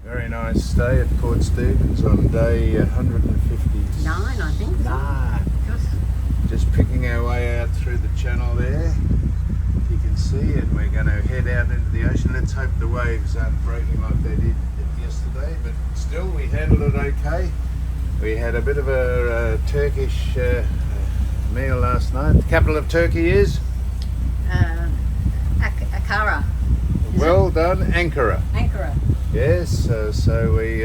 Very nice stay at Port Stephens on day 159, I think. Just picking our way out through the channel there, you can see, and we're going to head out into the ocean. Let's hope the waves aren't breaking like they did yesterday, but still we handled it okay. We had a bit of a Turkish meal last night. The capital of Turkey is? Ankara. Well done, Ankara. Ankara. Yes, so we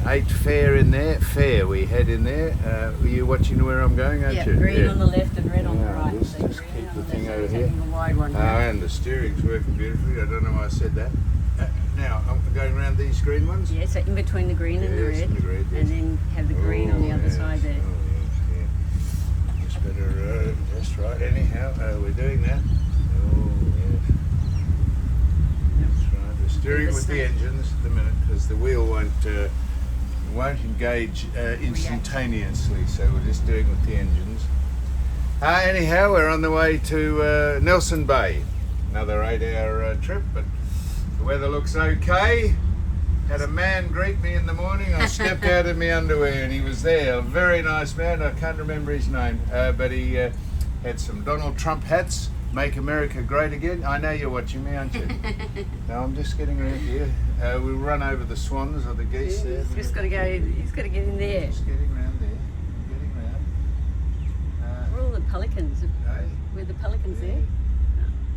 ate fare in there. Fare we had in there. Were you watching where I'm going, aren't you? Green on the left and red on the right. Just keep the thing over here. The wide one. And the steering's working beautifully. I don't know why I said that. Now, I'm going around these green ones? Yeah, so in between the green and the red. And the red, yes. And then have the green on the other side there. Oh, yes. Just better, just right. Anyhow, we're doing that. Oh, yes. That's right. We're steering with the engines at the minute because the wheel won't engage instantaneously, so we're just doing with the engines. Anyhow, we're on the way to Nelson Bay. Another 8-hour trip, but the weather looks okay. Had a man greet me in the morning. I stepped out in my underwear and he was there. A very nice man. I can't remember his name, but he had some Donald Trump hats. Make America Great Again. I know you're watching me, aren't you? No, I'm just getting around here. We'll run over the swans or the geese there. He's just got to go. He's got to get in there. Just getting around there. Getting around. Where are all the pelicans? Hey? Were the pelicans there?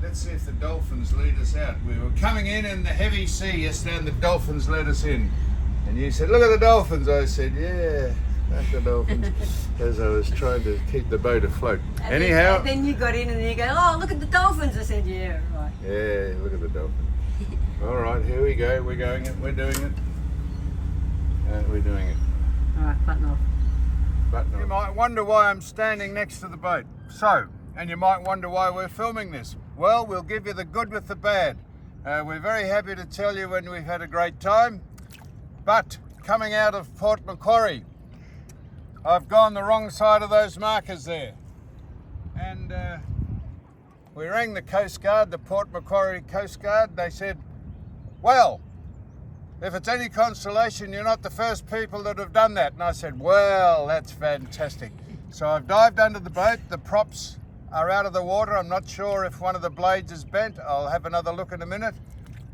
Let's see if the dolphins lead us out. We were coming in the heavy sea yesterday and the dolphins led us in. And you said, look at the dolphins. I said, yeah, that's the dolphins. As I was trying to keep the boat afloat. And Anyhow. then you got in and you go, oh, look at the dolphins. I said, yeah, right. Yeah, look at the dolphins. All right, here we go. We're going it. We're doing it. We're doing it. All right, button off. Button off. You might wonder why I'm standing next to the boat. And you might wonder why we're filming this. Well, we'll give you the good with the bad. We're very happy to tell you when we've had a great time, but coming out of Port Macquarie, I've gone the wrong side of those markers there. And we rang the Coast Guard, the Port Macquarie Coast Guard. They said, well, if it's any consolation, you're not the first people that have done that. And I said, well, that's fantastic. So I've dived under the boat. The props are out of the water. I'm not sure if one of the blades is bent. I'll have another look in a minute.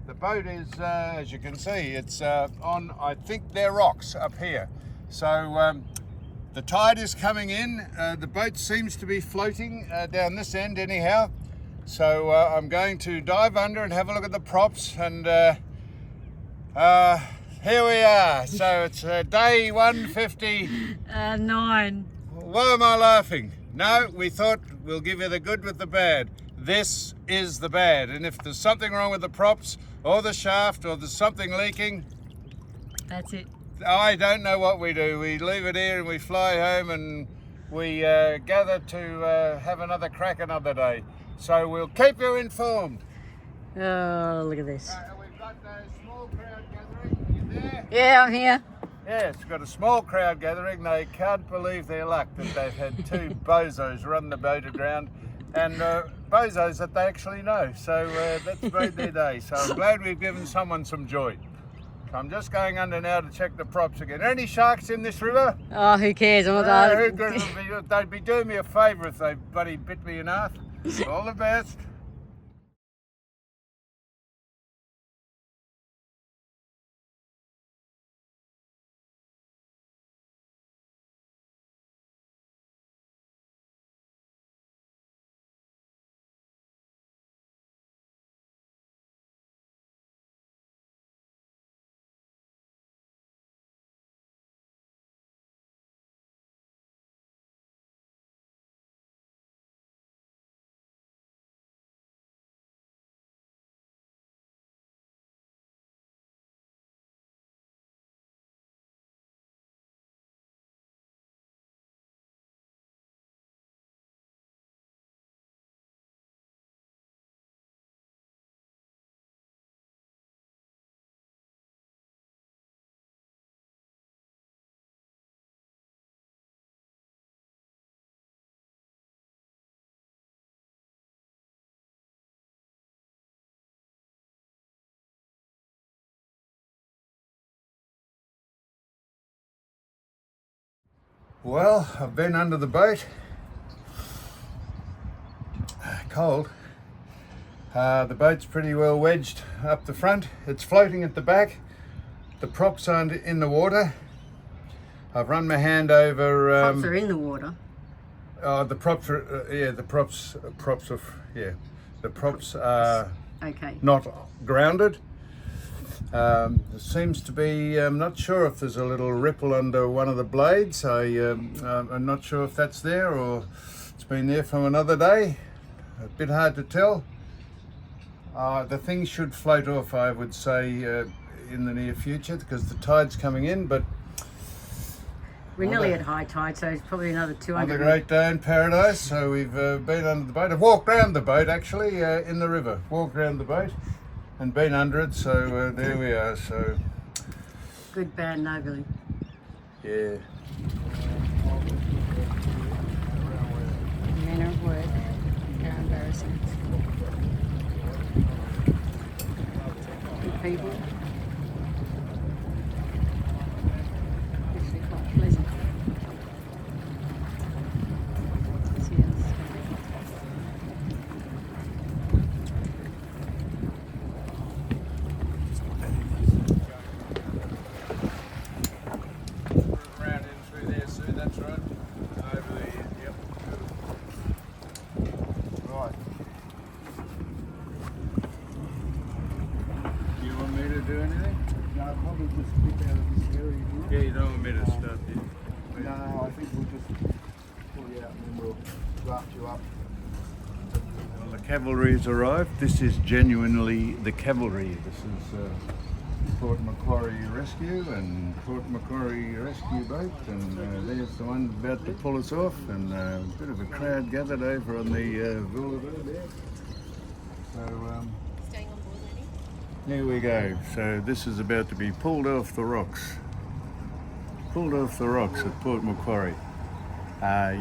The boat is, as you can see, it's on, I think they're rocks up here. So the tide is coming in. The boat seems to be floating down this end anyhow. So I'm going to dive under and have a look at the props. And here we are. So it's day 159. Why am I laughing? No, we thought we'll give you the good with the bad. This is the bad. And if there's something wrong with the props or the shaft or there's something leaking, that's it. I don't know what we do. We leave it here and we fly home and we gather to have another crack another day. So we'll keep you informed. Oh, look at this. We've got a small crowd gathering. Are you there? Yeah, I'm here. Yes, we've got a small crowd gathering. They can't believe their luck that they've had two bozos run the boat aground, and bozos that they actually know. So that's made their day. So I'm glad we've given someone some joy. So I'm just going under now to check the props again. Are any sharks in this river? Oh, who cares? They'd be doing me a favour if they bloody bit me in half. All the best. Well, I've been under the boat. Cold. The boat's pretty well wedged up the front. It's floating at the back. The props aren't in the water. I've run my hand over. Props are in the water. The props are, the props are Okay. not grounded. There seems to be, I'm not sure if there's a little ripple under one of the blades. I'm not sure if that's there or it's been there from another day. A bit hard to tell. The thing should float off, I would say, in the near future because the tide's coming in, but We're nearly at high tide, so it's probably another 200. another great day in paradise. So we've been under the boat. I've walked around the boat actually in the river. Walked around the boat and been under it. So there we are. So Good, bad, and ugly. yeah. Manner of work. How embarrassing. Good people. Actually quite pleasant. Around in through there, Sue. That's right. Over there. Yep. Right. Do you want me to do anything? No, I'll probably just dip out of this area Yeah, here. you don't want me to start there. No, I think we'll just pull you out and then we'll draft you up. Well, the cavalry's arrived. This is genuinely the cavalry. This is Port Macquarie Rescue and Port Macquarie Rescue boat, and there's the one about to pull us off, and a bit of a crowd gathered over on the boulevard there. So Staying on board, lady? here we go. So this is about to be pulled off the rocks. Pulled off the rocks at Port Macquarie.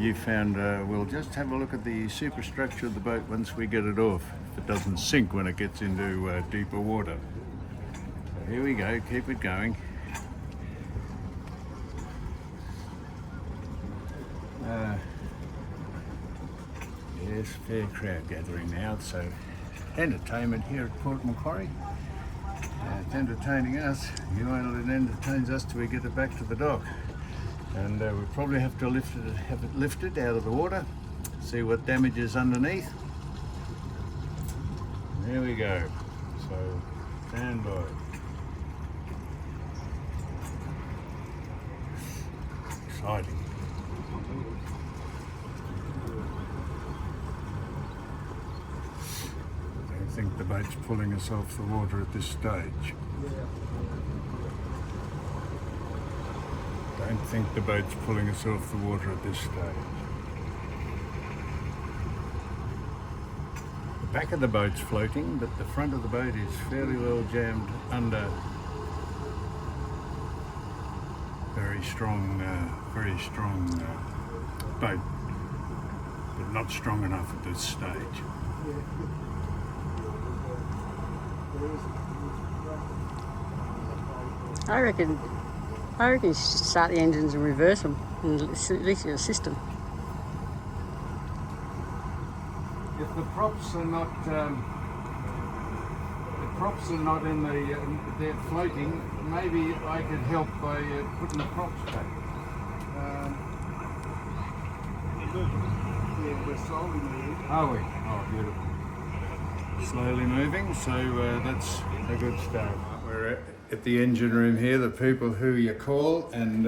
You found, we'll just have a look at the superstructure of the boat once we get it off, if it doesn't sink when it gets into deeper water. So here we go, keep it going. Yes, fair crowd gathering now, so entertainment here at Port Macquarie. It's entertaining us. You know, it entertains us till we get it back to the dock. And we probably have to have it lifted out of the water, see what damage is underneath. There we go. So stand by. Exciting. I don't think the boat's pulling us off the water at this stage. I don't think the boat's pulling us off the water at this stage. The back of the boat's floating, but the front of the boat is fairly well jammed under. Very strong boat, but not strong enough at this stage. I reckon you should start the engines and reverse them, and at least your system. If the props are not in the they're floating, maybe I could help by putting the props back. Yeah, we're slowly moving. Are we? Oh, beautiful. Slowly moving, so that's a good start. We're at the engine room here, the people who you call, and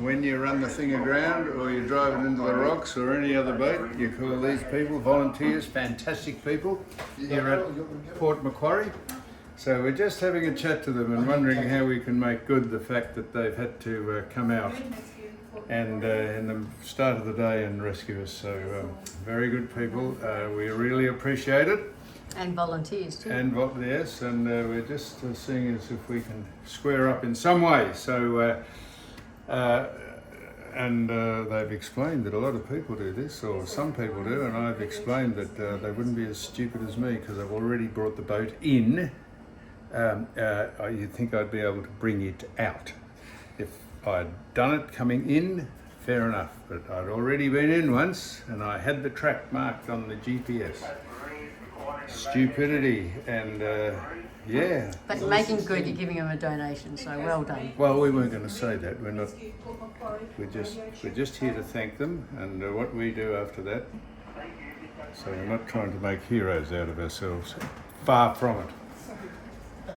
when you run the thing aground or you drive it into the rocks or any other boat, you call these people, volunteers, fantastic people here at Port Macquarie. So we're just having a chat to them and wondering how we can make good the fact that they've had to come out and in the start of the day and rescue us. So very good people. We really appreciate it. And volunteers too. And yes, and we're just seeing as if we can square up in some way. So, they've explained that a lot of people do this, or some people do, and I've explained that they wouldn't be as stupid as me because I've already brought the boat in. You'd think I'd be able to bring it out. If I'd done it coming in fair enough. But I'd already been in once and I had the track marked on the GPS. Stupidity and yeah. But you're making good, you're giving them a donation, so well done. Well, we weren't going to say that. We're not. We're just here to thank them and what we do after that. So we're not trying to make heroes out of ourselves. Far from it.